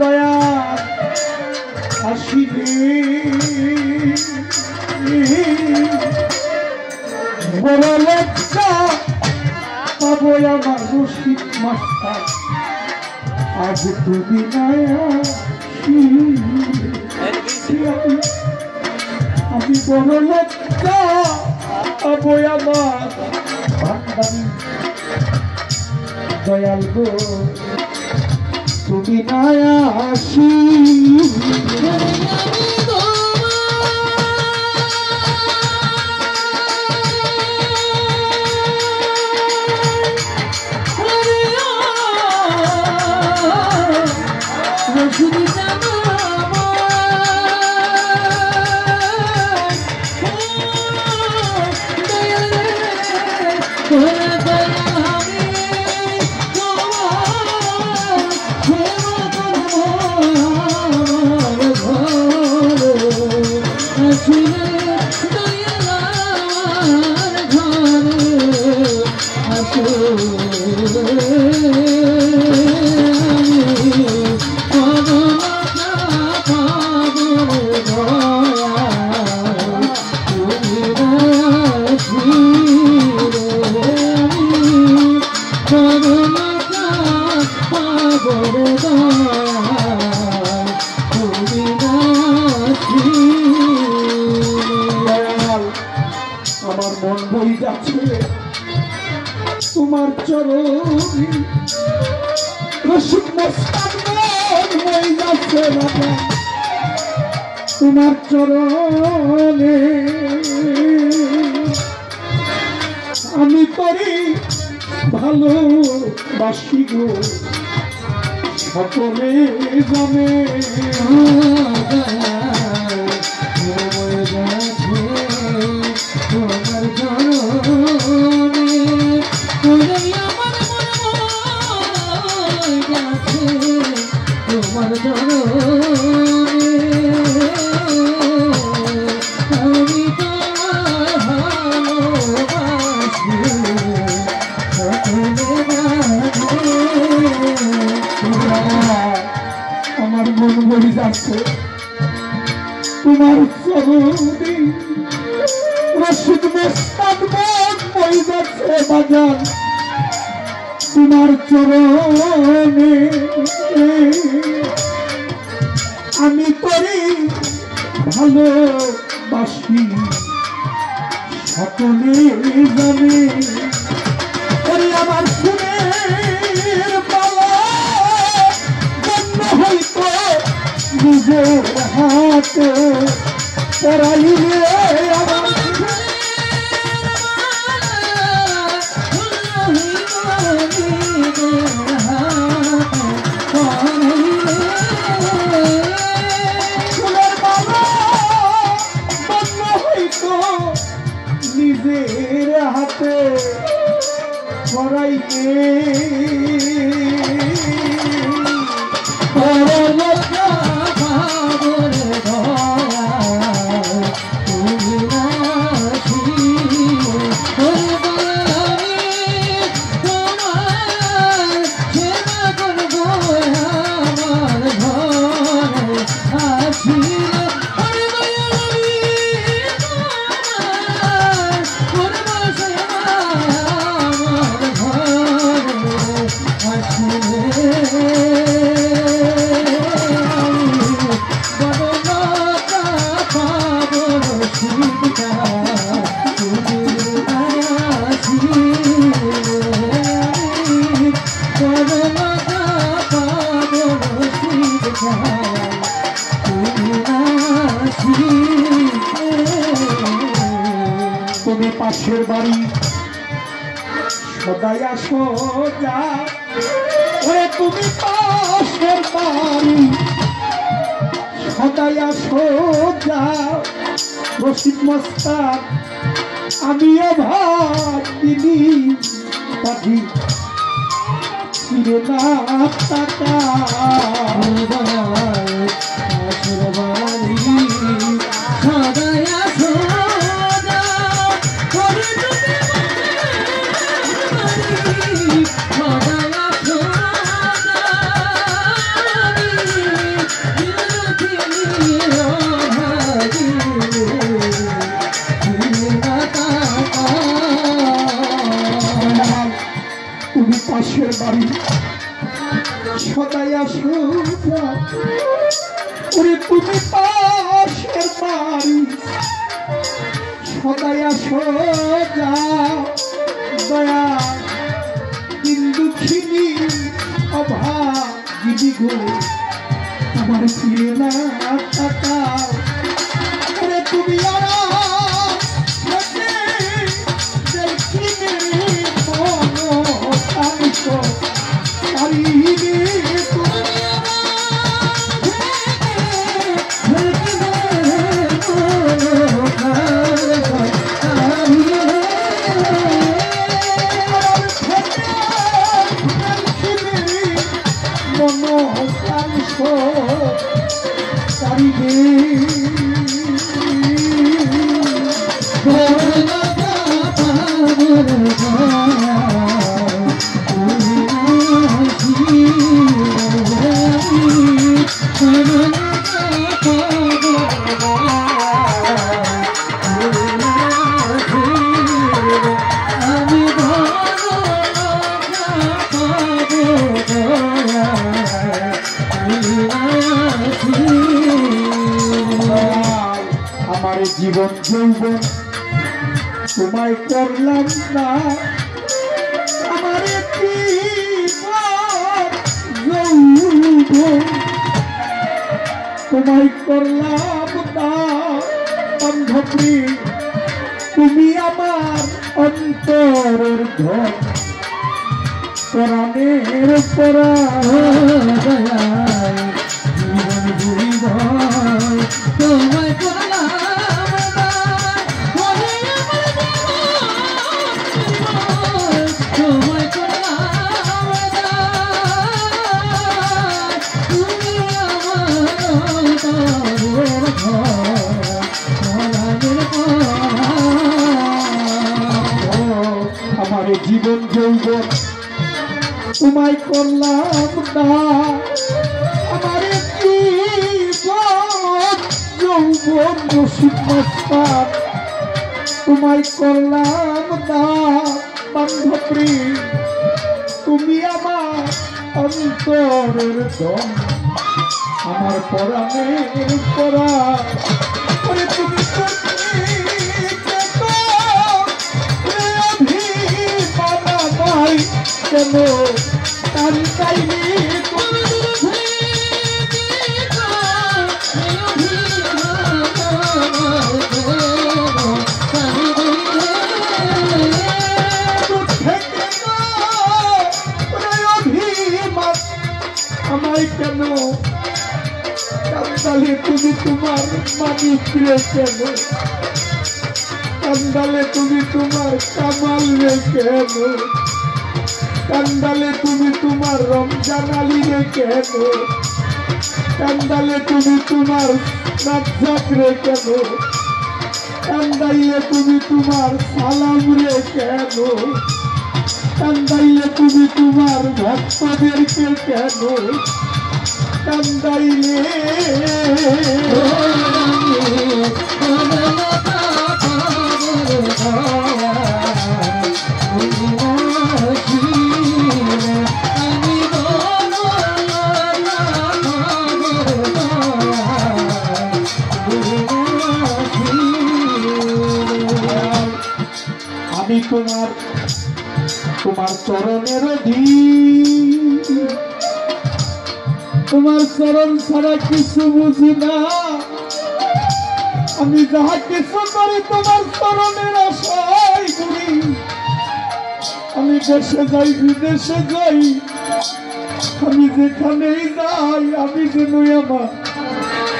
দয়া আসিবে বড় লজ্জা পাবো আমার রশিদ মাস্টার আজ তুমি আমি বড় লজ্জা পাবো আমার ভান্ডারি দয়াল গো তুমি না আসি আমার মন বই যাচ্ছে তোমার চরণে রশিদ মাস্টার মন বই যাচ্ছে বাবা তোমার চরণে আমি করি ভালোবাসি গো সকলে জানে আমার মন বই যাচ্ছে তোমার চরণে রশিদ মাস্টার মন বই যাচ্ছে বাজার তোমার চরণে আমি করি ভালোবাসি সকলে জানে আমার সুরের পালা জন্ম হইতো নিজের হাতে পড়াইলে আমার নিজের হাতে পড়াইতে তুমি পাশের বাড়ি সদাই আসো যা ওরে তুমি পাশের বাড়ি সদাই আসো যা রশিদ মাস্টার আমিও ভাবিনি পাখি ফিরে না টাকা পাশের বাড়ি সদাই আসো যাও ওরে তুমি পাশের বাড়ি সদাই আসো যাও দয়া দিন দুঃখিনী অভাগিনী গো আমার ফিরে না তাকাও ওরে তুমি আমার জীবন যৌবন তোমায় করলাম না আমার যৌবন তোমায় করলাম না বান্ধবী তুমি আমার অন্তরের ধন পরাণের পরায় জীবন ভুলিব তোমায় আমার জীবন যৌবন তোমায় করলাম না আমার জীবন যৌবন রশিদ মস্তান তোমায় করলাম না বান্ধবী তুমি আমার অন্তরের ধন আমার পরাণের পরা করে তুমি কেন তারি চাইনি আমায় কেন কান্দালে তুমি তোমার মানুষ কেন কান্দালে তুমি তোমার কামাল রে কেন কান্দালে তুমি তোমার রমজান আলী রে কেন কান্দালে তুমি তোমার রাজ্জাক রে কেন কান্দাইলে তুমি তোমার সালাম রে কেন কান্দাইলে তুমি তোমার ভক্তদেরকে কেন কান্দাইলে আমি তোমার চরণের তোমার চরণ ছাড়া কিছু বুঝি না আমি যাহা কিছু করি তোমার চরণের আশায় করি আমি দেশে যাই বিদেশে যাই আমি যেখানেই যাই আমি যেন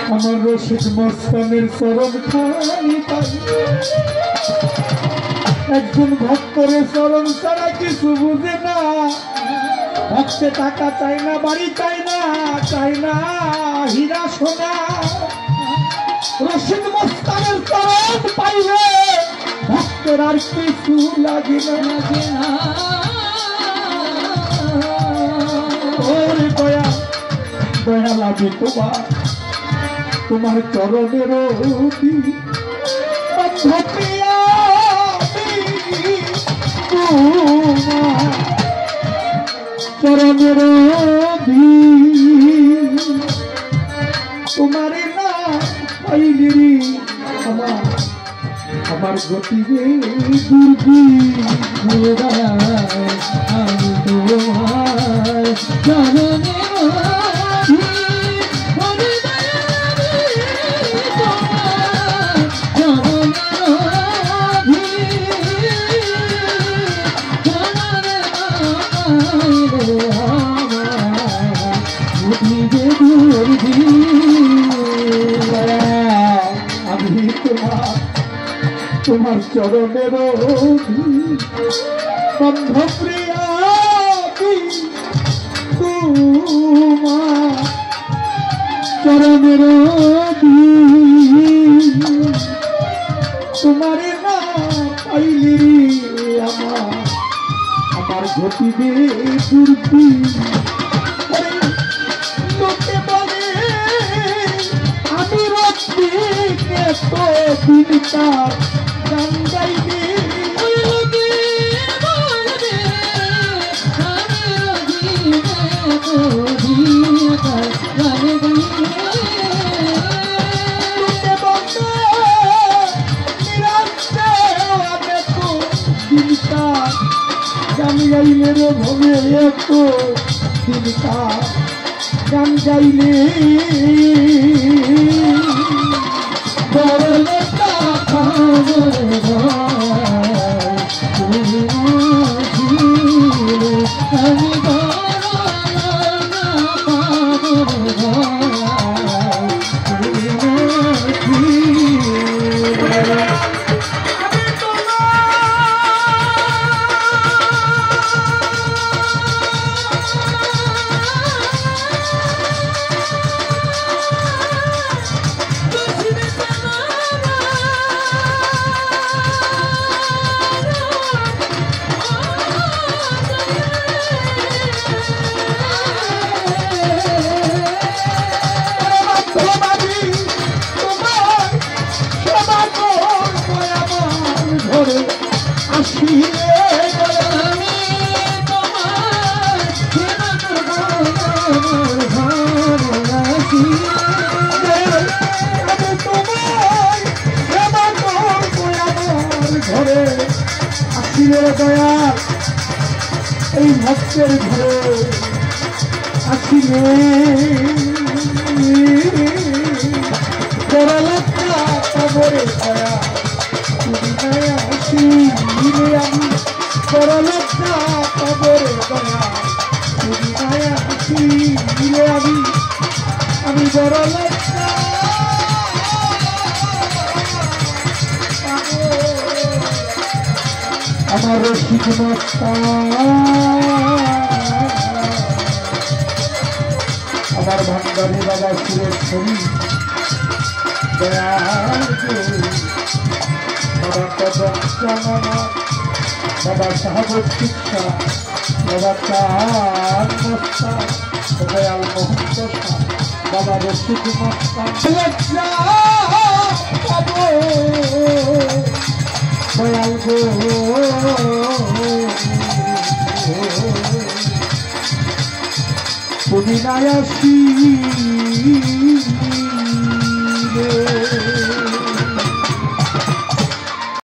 আমার রশিদ মস্তানের চরণ খানি পাই একজন ভক্তরে চরণ ছাড়া কিছু বুঝে না ভক্তে টাকা চাই না বাড়ি চাই না হীরা সোনা রশিদ মস্তানের চরণ পাইবে ভক্তের আর কিছু লাগে না ওরে দয়া লাগে তোমার চরণের চরণের তোমারে না পাইলি আমার আমার গতি রে দুর্গি আমি তোমার চরণের আমি তোমার চরণের বন্ধ প্রিয়া তোমার চরণের তোমারে না পাইলি আমার ঘটিবে দুর্গি লোকে বলে আমি রক্তিকে তো দিনকার গান গাইবে লোকে বলে গান গাইলে রে ভবে এত দিনকা গান গাইলে ঘরে আসিলে দয়া এই ভক্তের ঘরে আসিলে করলতা কবরে দয়া তুমি দয়া আসিলে আমি করলতা কবরে দয়া তুমি দয়া আসিলে আমি করলতা আমার রসিকতা আমার ভান্ডারী বাবা সুরের ছবি বাবা কদম বাবা সাহাবত শিক্ষা বাবা চাঁদ মস্তা দয়াল মোহন বাবা রসিক মস্তা দয়াল গো তুমি নাই আসি